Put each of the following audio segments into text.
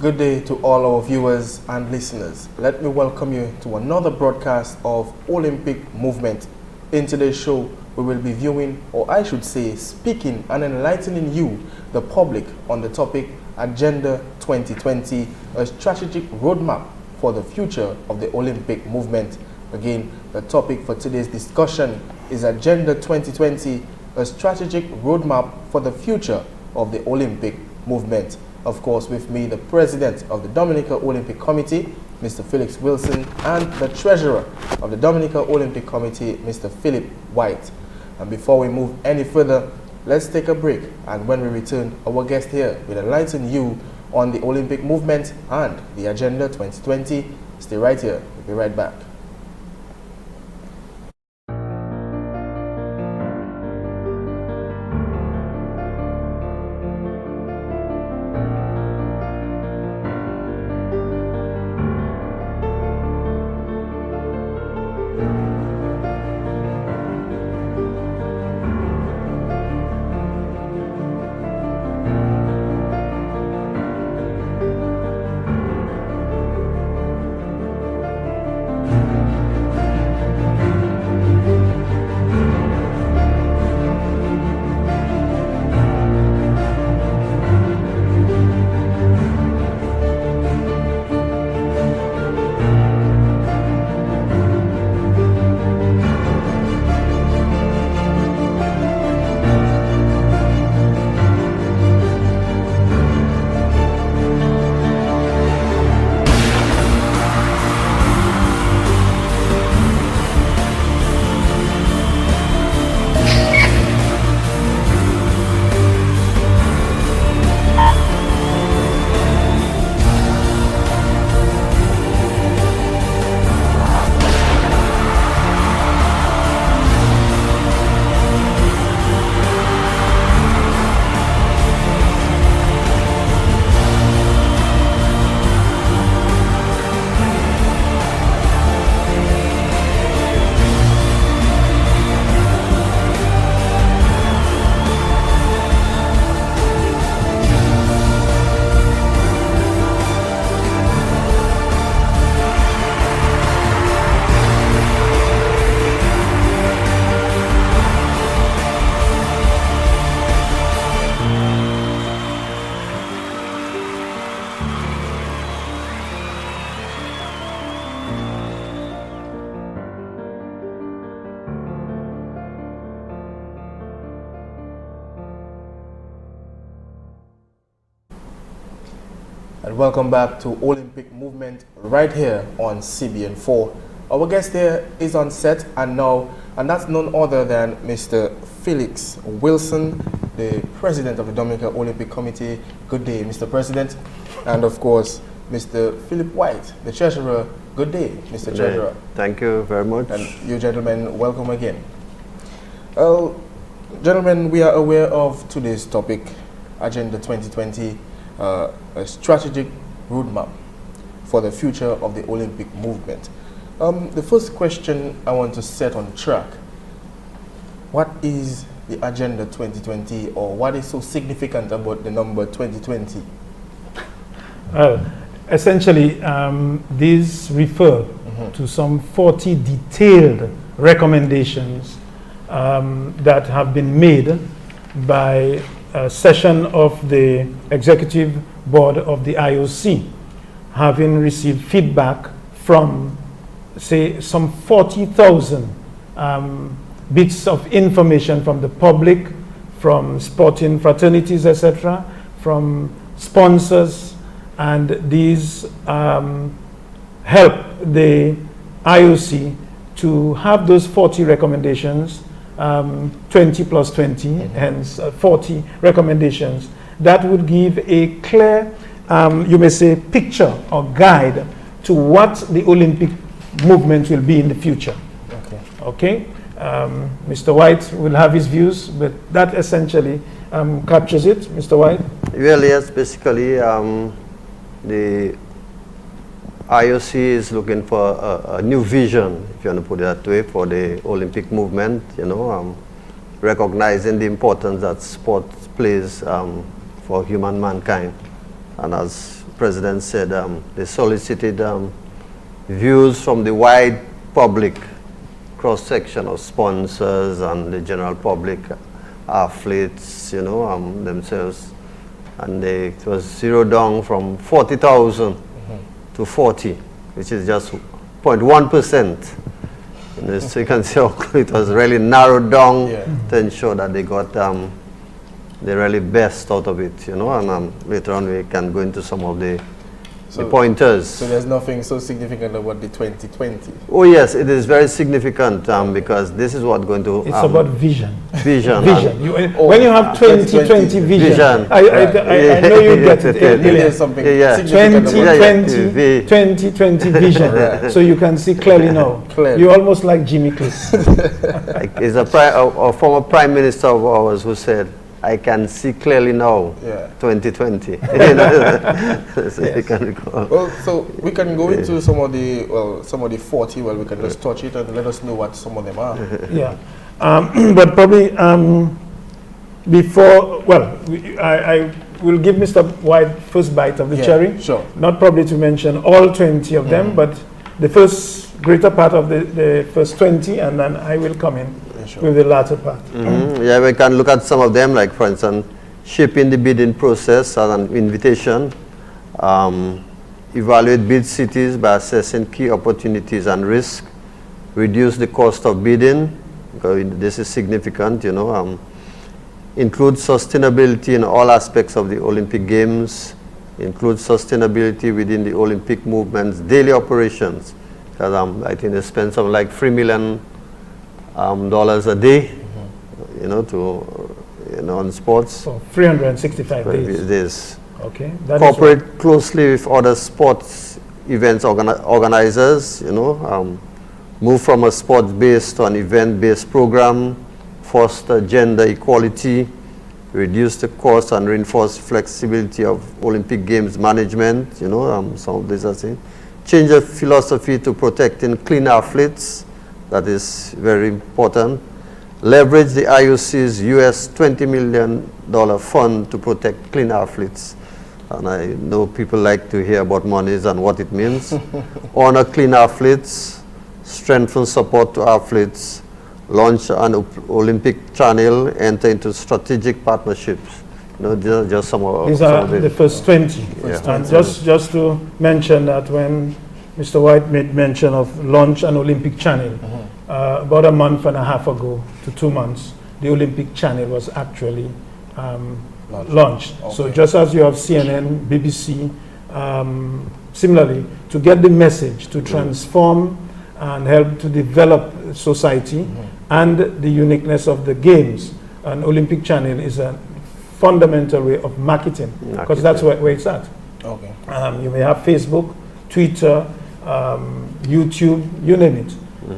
Good day to all our viewers and listeners. Let me welcome you to another broadcast of Olympic Movement. In today's show, we will be viewing, or I should say, speaking and enlightening you, the public, on the topic Agenda 2020, a strategic roadmap for the future of the Olympic movement. Again, the topic for today's discussion is Agenda 2020, a strategic roadmap for the future of the Olympic movement. Of course, with me, the president of the Dominica Olympic Committee, Mr. Felix Wilson, and the treasurer of the Dominica Olympic Committee, Mr. Philip White. And before we move any further, let's take a break. And when we return, our guest here will enlighten you on the Olympic movement and the Agenda 2020. Stay right here. We'll be right back. And welcome back to Olympic Movement right here on CBN4. Our guest here is on set and that's none other than Mr. Felix Wilson, the president of the Dominica Olympic Committee. Good day, Mr. President. And of course, Mr. Philip White, the treasurer. Good day, Mr. Good Treasurer. day. Thank you very much. And you gentlemen, welcome again. Well, gentlemen, we are aware of today's topic, Agenda 2020, a strategic roadmap for the future of the Olympic movement. The first question I want to set on track, what is the Agenda 2020, or what is so significant about the number 2020? Essentially, these refer to some 40 detailed recommendations that have been made by a session of the Executive Board of the IOC, having received feedback from, say, some 40,000 bits of information from the public, from sporting fraternities, etc., from sponsors, and these help the IOC to have those 40 recommendations, 20 plus 20, hence 40 recommendations. That would give a clear, you may say, picture or guide to what the Olympic movement will be in the future. Okay? Mr. White will have his views, but that essentially captures it. Mr. White? Well, yes, basically, the IOC is looking for a new vision, if you want to put it that way, for the Olympic movement, recognizing the importance that sport plays for human mankind. And as President said they solicited views from the wide public, cross-section of sponsors and the general public, athletes, themselves. And it was zeroed down from 40,000 to 40, which is just 0.1%. So you can see how it was really narrowed down to ensure that they got the really best out of it, and later on we can go into some of the pointers. So there's nothing so significant about the 2020? Oh yes, it is very significant because this is what's going to... It's about vision. Vision. When you have 2020 vision, I know you get it. There's something significant about 2020 vision. Right. So you can see clearly now. You're almost like Jimmy Cliff. It's a former prime minister of ours who said, I can see clearly now, 2020. So you can recall. Well, so we can go into some of the 40. Well, we can just touch it and let us know what some of them are. Yeah, but probably before. Well, I will give Mr. White first bite of the cherry. Sure. Not probably to mention all 20 of them, but the first greater part of the first 20, and then I will come in. Sure. With the latter part. Yeah, we can look at some of them, like for instance, shaping the bidding process as an invitation, evaluate bid cities by assessing key opportunities and risk, reduce the cost of bidding, because this is significant, include sustainability in all aspects of the Olympic Games, include sustainability within the Olympic movement's daily operations, because I think they spend something like $3 million a day, on sports. So 365 days. Okay. That cooperate closely with other sports events organizers, move from a sports-based to an event-based program, foster gender equality, reduce the cost and reinforce flexibility of Olympic Games management, some of these are things. Change the philosophy to protecting clean athletes. That is very important. Leverage the IOC's US $20 million fund to protect clean athletes. And I know people like to hear about monies and what it means. Honor clean athletes, strengthen support to athletes, launch an Olympic channel, enter into strategic partnerships. These are just some of the first 20. And just to mention that when Mr. White made mention of launch an Olympic channel. About a month and a half ago to 2 months, the Olympic channel was actually launched. Okay. So just as you have CNN, BBC, similarly, to get the message, to transform and help to develop society and the uniqueness of the games, an Olympic channel is a fundamental way of marketing, because that's where it's at. Okay. You may have Facebook, Twitter, YouTube, you name it.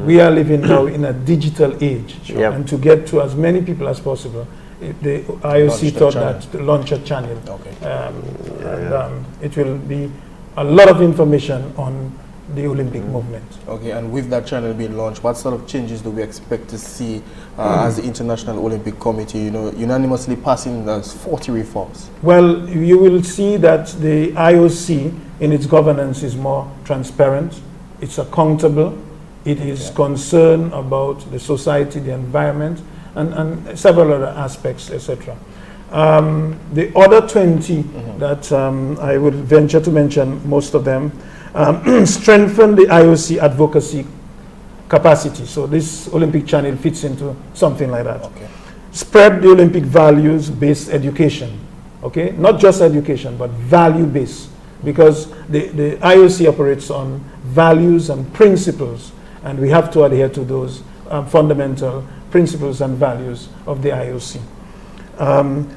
We are living now in a digital age, and to get to as many people as possible, the IOC thought that to launch a channel. Okay. It will be a lot of information on the Olympic movement. Okay, and with that channel being launched, what sort of changes do we expect to see as the International Olympic Committee, unanimously passing those 40 reforms? Well, you will see that the IOC in its governance is more transparent, it's accountable, it is concerned about the society, the environment, and several other aspects, etc. The other 20 that I would venture to mention, most of them, strengthen the IOC advocacy capacity. So this Olympic channel fits into something like that. Okay. Spread the Olympic values-based education. Okay, not just education, but value-based, because the IOC operates on values and principles, and we have to adhere to those fundamental principles and values of the IOC.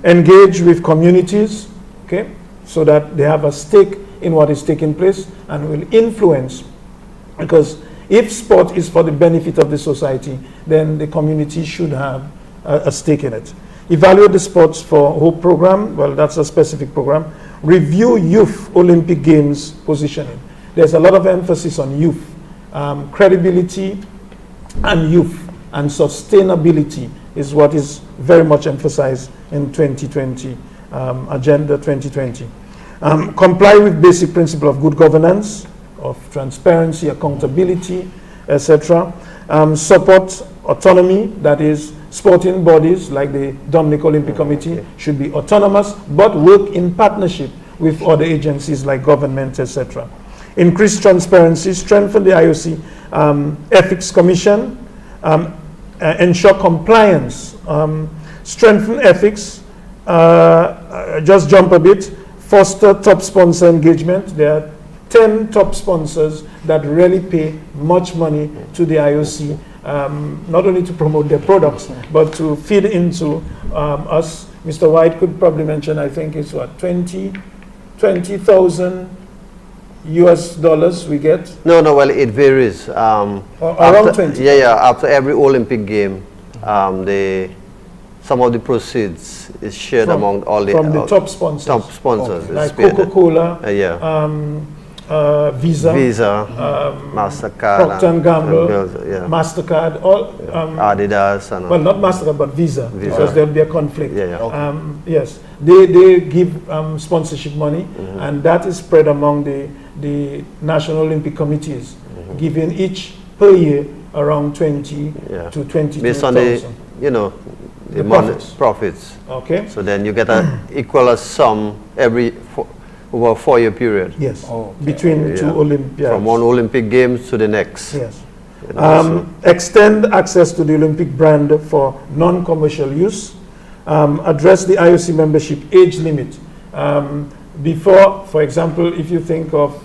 Engage with communities, okay, so that they have a stake in what is taking place and will influence, because if sport is for the benefit of the society, then the community should have a stake in it. Evaluate the Sports for Hope program. Well, that's a specific program. Review youth Olympic Games positioning. There's a lot of emphasis on youth, credibility and youth, and sustainability is what is very much emphasized in 2020, Agenda 2020. Comply with basic principle of good governance, of transparency, accountability, etc. Support autonomy, that is, sporting bodies like the Dominic Olympic Committee should be autonomous, but work in partnership with other agencies like government, etc. Increase transparency, strengthen the IOC Ethics Commission, ensure compliance, strengthen ethics, just jump a bit, foster top sponsor engagement. There are 10 top sponsors that really pay much money to the IOC, not only to promote their products, but to feed into us. Mr. White could probably mention, I think it's what, 20,000 US dollars we get? No, well, it varies. Around After, 20. after every Olympic game, some of the proceeds is shared among all the from the top sponsors. Top sponsors. Okay. Like Coca-Cola, Visa, MasterCard, Procter & Gamble, yeah. MasterCard, all Adidas, and well, not MasterCard, but Visa. Because there'll be a conflict. Okay. Yes, they give sponsorship money, and that is spread among the National Olympic Committees, giving each per year around 20 to 22,000. based on the the profits. Okay. So then you get an equal sum over a 4-year period. Yes. Between two Olympiads. From one Olympic Games to the next. Yes. Extend access to the Olympic brand for non-commercial use. Address the IOC membership age limit. Before, for example, if you think of,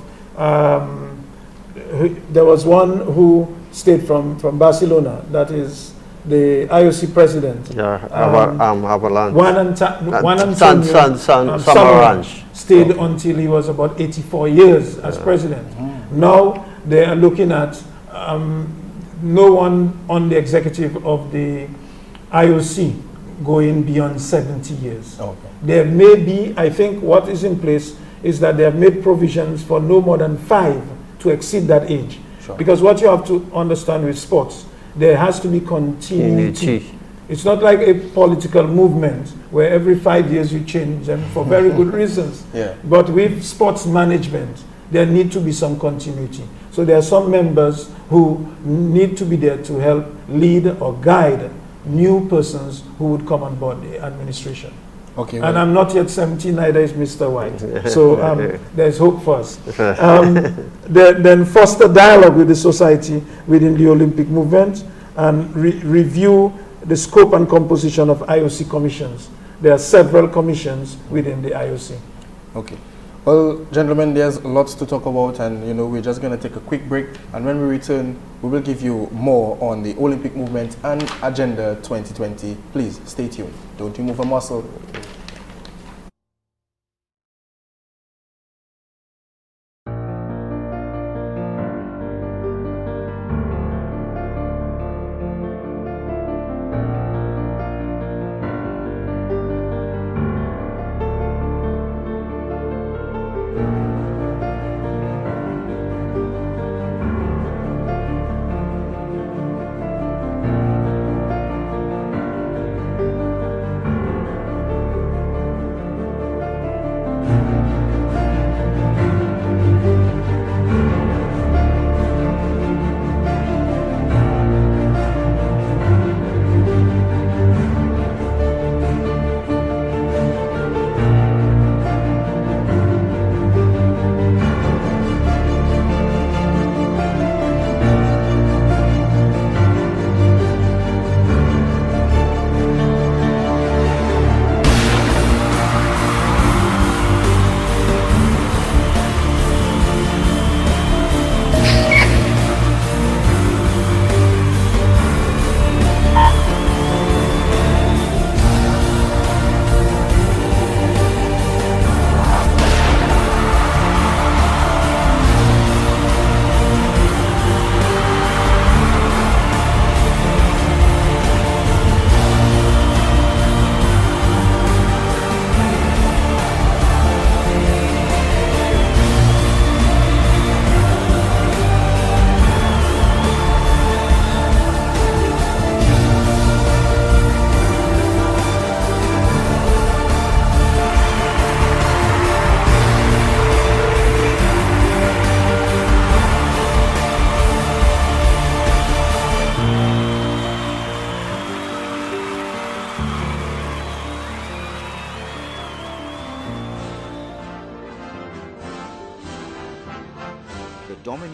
there was one who stayed from Barcelona, that is the IOC president. Avalanche. Juan Antonio Samaranch. Stayed until he was about 84 years as president. Now they are looking at no one on the executive of the IOC going beyond 70 years. Okay. There may be, I think what is in place is that they have made provisions for no more than 5 to exceed that age. Sure. Because what you have to understand with sports, there has to be continuity. It's not like a political movement where every 5 years you change them for very good reasons. Yeah. But with sports management, there need to be some continuity. So there are some members who need to be there to help lead or guide new persons who would come on board the administration. Okay. And I'm not yet 70, neither is Mr. White. So there's hope for us. Then foster dialogue with the society within the Olympic movement, and review the scope and composition of IOC commissions. There are several commissions within the IOC. Okay. Well, gentlemen, there's lots to talk about, and we're just going to take a quick break, and when we return, we will give you more on the Olympic movement and Agenda 2020. Please stay tuned. Don't you move a muscle.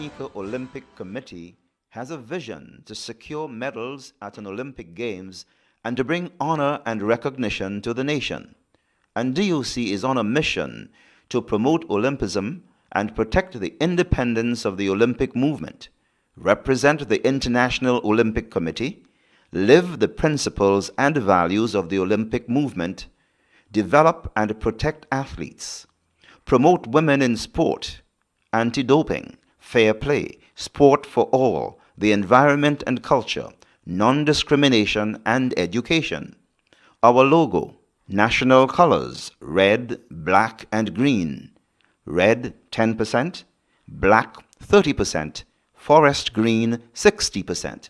Dominica Olympic Committee has a vision to secure medals at an Olympic Games and to bring honor and recognition to the nation. And DOC is on a mission to promote Olympism and protect the independence of the Olympic movement, represent the International Olympic Committee, live the principles and values of the Olympic movement, develop and protect athletes, promote women in sport, anti-doping, fair play, sport for all, the environment and culture, non-discrimination and education. Our logo, national colors, red, black and green. Red 10%, black 30%, forest green 60%.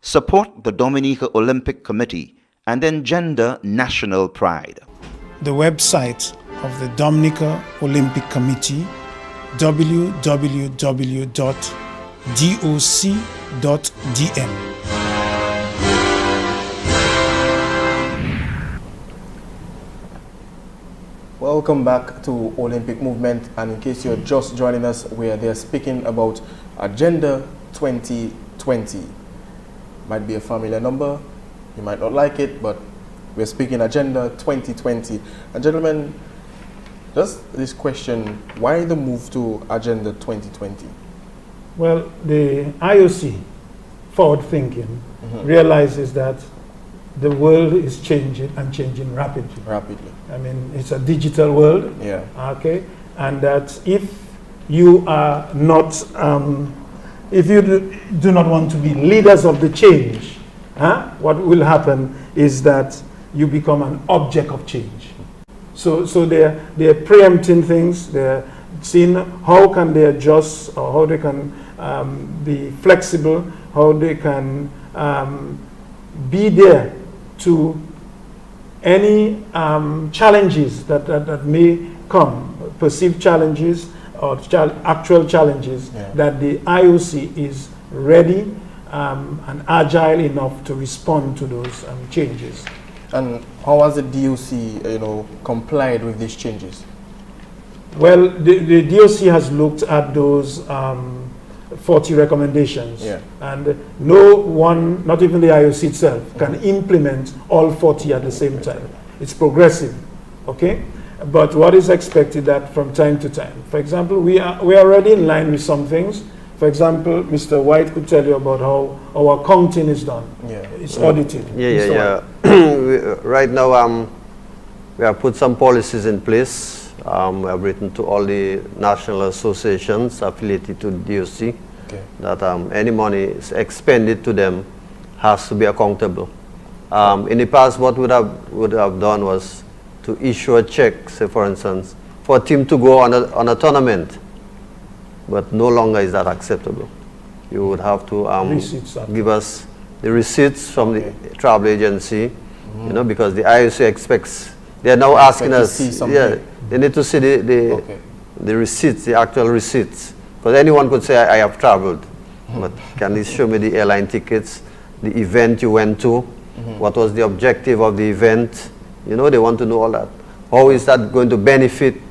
Support the Dominica Olympic Committee and engender national pride. The website of the Dominica Olympic Committee, www.doc.dm. Welcome back to Olympic Movement, and in case you're just joining us, where they're speaking about Agenda 2020. Might be a familiar number, you might not like it, but we're speaking Agenda 2020. And gentlemen, just this question, why the move to Agenda 2020? Well, the IOC, forward thinking, realizes that the world is changing and changing rapidly. I mean, it's a digital world. Yeah. Okay. And that if you are not, if you do not want to be leaders of the change, what will happen is that you become an object of change. So they're preempting things. They're seeing how can they adjust, or how they can be flexible, how they can be there to any challenges that may come, perceived challenges or actual challenges, that the IOC is ready and agile enough to respond to those changes. And how has the DOC, complied with these changes? Well, the DOC has looked at those 40 recommendations, and no one, not even the IOC itself, can implement all 40 at the same time. It's progressive, okay? But what is expected that from time to time, for example, we are already in line with some things. For example, Mr. White could tell you about how our accounting is done. It's audited. Right now, we have put some policies in place. We have written to all the national associations affiliated to DOC that any money is expended to them has to be accountable. In the past, what would have done was to issue a check, say for instance, for a team to go on a tournament, but no longer is that acceptable. You would have to give us the receipts from the travel agency, because the IOC expects. They are now asking us. They need to see the receipts, the actual receipts. Because anyone could say, I have traveled, but can you show me the airline tickets, the event you went to, what was the objective of the event? They want to know all that. How is that going to benefit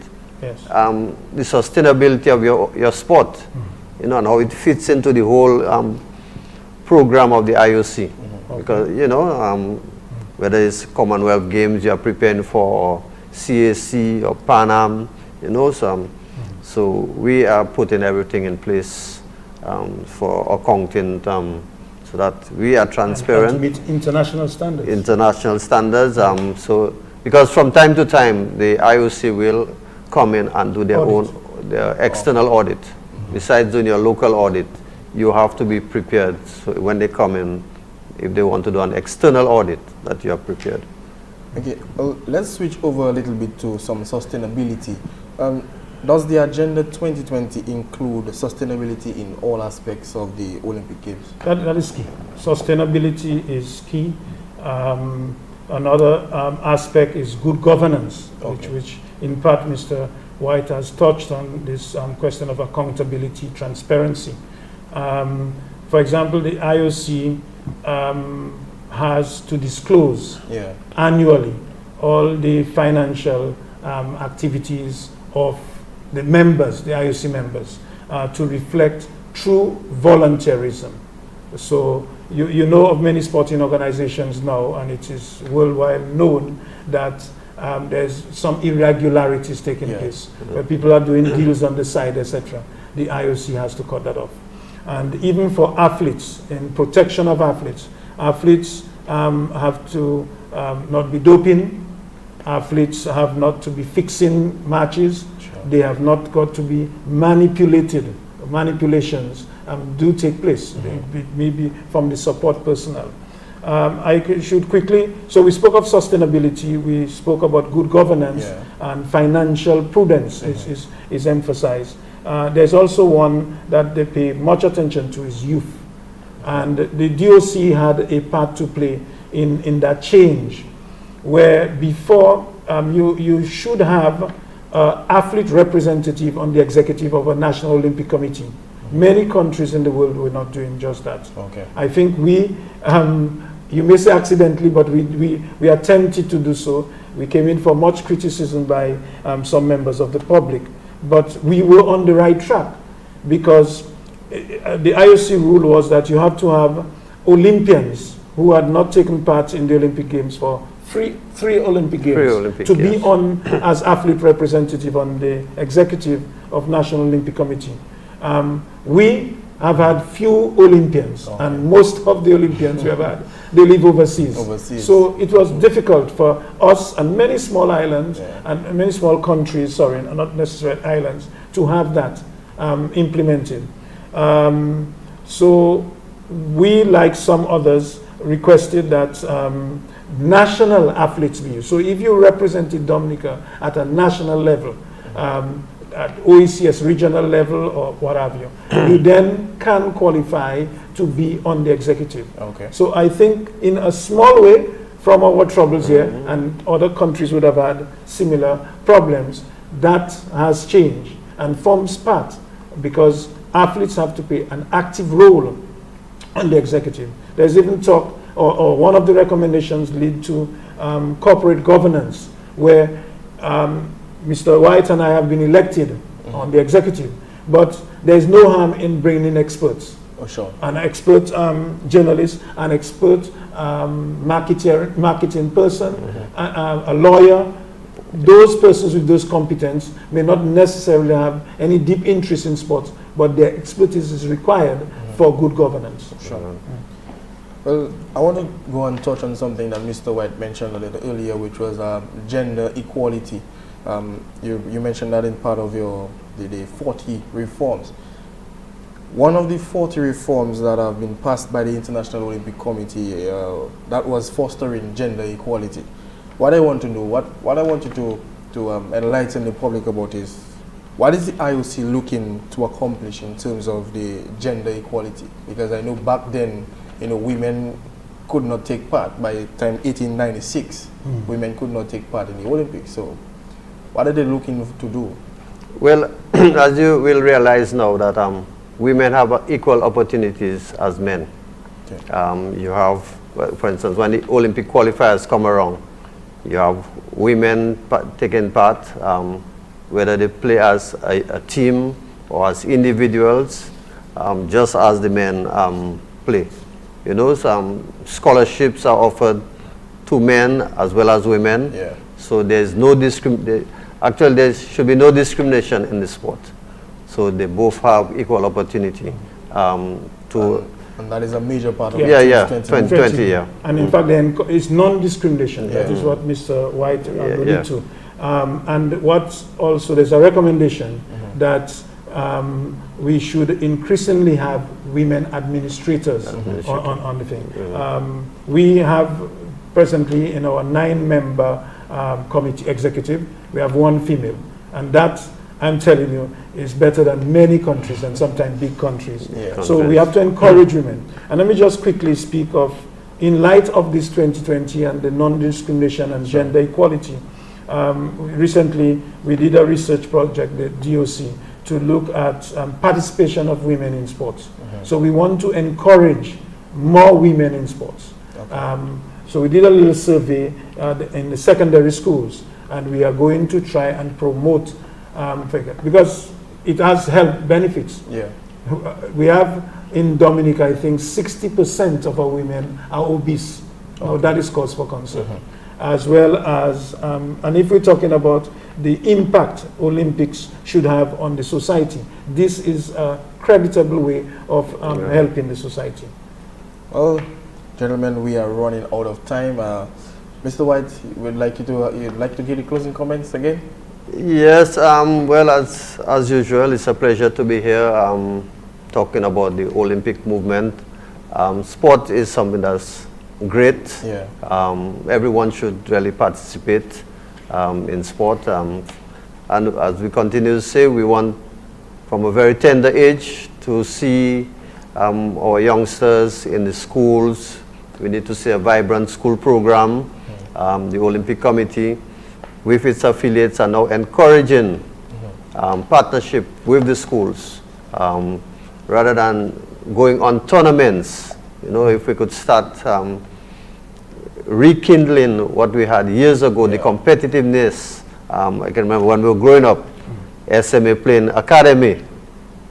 the sustainability of your sport? And how it fits into the whole program of the IOC. Because, whether it's Commonwealth Games you are preparing for, CAC or Pan Am, so we are putting everything in place for accounting, so that we are transparent. And to meet international standards. So because from time to time the IOC will come in and do their external audit. Besides doing your local audit, you have to be prepared. So when they come in, if they want to do an external audit, that you are prepared. Okay, let's switch over a little bit to some sustainability. Does the Agenda 2020 include sustainability in all aspects of the Olympic Games? That is key. Sustainability is key. Another aspect is good governance, which in part Mr. White has touched on this question of accountability, transparency. For example, the IOC has to disclose annually all the financial activities of the members, the IOC members, to reflect through volunteerism. So you know of many sporting organizations now, and it is worldwide known that there's some irregularities taking place, where people are doing deals on the side, etc. The IOC has to cut that off. And even for athletes, in protection of athletes, athletes have to not be doping, athletes have not to be fixing matches, they have not got to be manipulated. Manipulations do take place, maybe from the support personnel. Should quickly, so we spoke of sustainability, we spoke about good governance, and financial prudence is emphasized. There's also one that they pay much attention to is youth. And the DOC had a part to play in that change, where before you should have athlete representative on the executive of a National Olympic Committee. Many countries in the world were not doing just that. Okay. I think we, you may say accidentally, but we attempted to do so. We came in for much criticism by some members of the public, but we were on the right track, because the IOC rule was that you have to have Olympians who had not taken part in the Olympic Games for three Olympic Games to be on as athlete representative on the executive of National Olympic Committee. We have had few Olympians, and most of the Olympians we have had, they live overseas. So it was difficult for us and many small islands and many small countries, sorry, not necessarily islands, to have that implemented. So we, like some others, requested that national athletes be used. So if you represented Dominica at a national level, at OECS regional level or what have you, you then can qualify to be on the executive. Okay. So I think in a small way, from our troubles here, and other countries would have had similar problems, that has changed and forms part, because athletes have to play an active role on the executive. There's even talk, or one of the recommendations lead to corporate governance, where Mr. White and I have been elected on the executive, but there's no harm in bringing in experts. Oh, sure. An expert journalist, an expert marketing person, a lawyer. Those persons with those competence may not necessarily have any deep interest in sports, but their expertise is required for good governance. Sure. Well, I want to go and touch on something that Mr. White mentioned a little earlier, which was gender equality. You mentioned that in part of the 40 reforms. One of the 40 reforms that have been passed by the International Olympic Committee that was fostering gender equality. What I want to know, what I want you to enlighten the public about is, what is the IOC looking to accomplish in terms of the gender equality? Because I know back then, women could not take part. By the time 1896, women could not take part in the Olympics. So what are they looking to do? Well, as you will realize now that women have equal opportunities as men. Okay. You have, for instance, when the Olympic qualifiers come around, you have women taking part, whether they play as a team or as individuals, just as the men play. Some scholarships are offered to men as well as women. Yeah. So there's no actually there should be no discrimination in the sport. So they both have equal opportunity and that is a major part of 2020, yeah. And in fact, it's non-discrimination. That is what Mr. White alluded to. And what also, there's a recommendation that we should increasingly have women administrators on the thing. We have presently in our 9-member committee executive, we have 1 female, and that, I'm telling you, is better than many countries and sometimes big countries. Yeah. So we have to encourage women. And let me just quickly speak of, in light of this 2020 and the non-discrimination and gender equality, recently we did a research project, the DOC, to look at participation of women in sports. So we want to encourage more women in sports. Okay. So we did a little survey in the secondary schools, and we are going to try and promote, because it has health benefits. Yeah. We have in Dominica, I think 60% of our women are obese. Now that is cause for concern. As well as, and if we're talking about the impact Olympics should have on the society, this is a creditable way of helping the society. Well, gentlemen, we are running out of time. Mr. White, would like you to you'd like to give the closing comments again? Yes, well, as usual, it's a pleasure to be here talking about the Olympic movement. Sport is something that's great. Yeah. Everyone should really participate in sport. And as we continue to say, we want from a very tender age to see our youngsters in the schools. We need to see a vibrant school program. The Olympic Committee with its affiliates are now encouraging partnership with the schools rather than going on tournaments. You know, if we could start rekindling what we had years ago, the competitiveness. I can remember when we were growing up, SMA playing academy,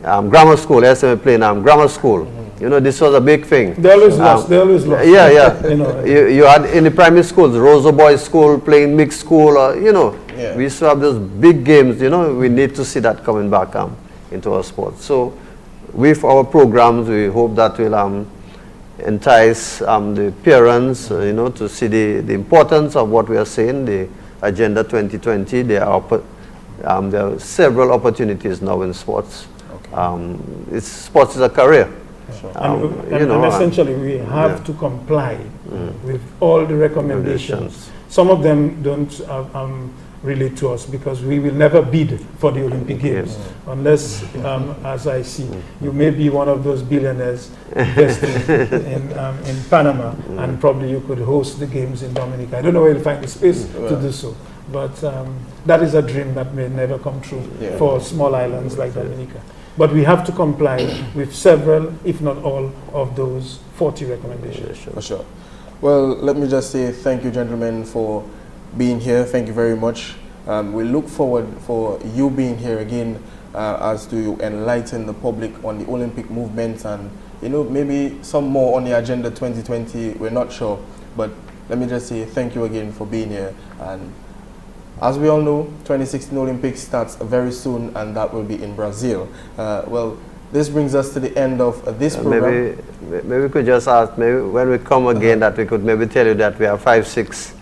grammar school, SMA playing grammar school. You know, this was a big thing. They always lost. They always lost. Yeah, yeah. You know, you had in the primary schools, Rosa Boys School playing mixed school. You know, Yeah. we used to have those big games. You know, we need to see that coming back into our sport. So, with our programs, we hope that will entice the parents, you know, to see the importance of what we are saying, the Agenda 2020. There are several opportunities now in sports. Sports is a career. And essentially, we have to comply with all the recommendations. Some of them don't relate to us because we will never bid for the Olympic Games unless, as I see, you may be one of those billionaires investing in Panama, and probably you could host the Games in Dominica. I don't know where you'll find the space to do so, but that is a dream that may never come true for small islands like Dominica. But we have to comply with several, if not all, of those 40 recommendations. For sure. Well, let me just say thank you, gentlemen, for being here. Thank you very much. We look forward for you being here again as to enlighten the public on the Olympic movement and, you know, maybe some more on the Agenda 2020. We're not sure. But let me just say thank you again for being here. And as we all know, 2016 Olympics starts very soon, and that will be in Brazil. Well, this brings us to the end of this program. Maybe we could just ask, maybe when we come again, that we could maybe tell you that we have 5-6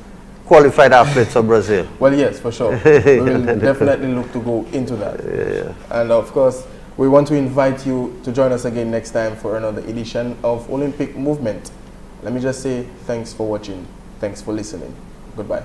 qualified athletes of Brazil. Well, yes, for sure. We will definitely look to go into that. And of course, we want to invite you to join us again next time for another edition of Olympic Movement. Let me just say thanks for watching. Thanks for listening. Goodbye.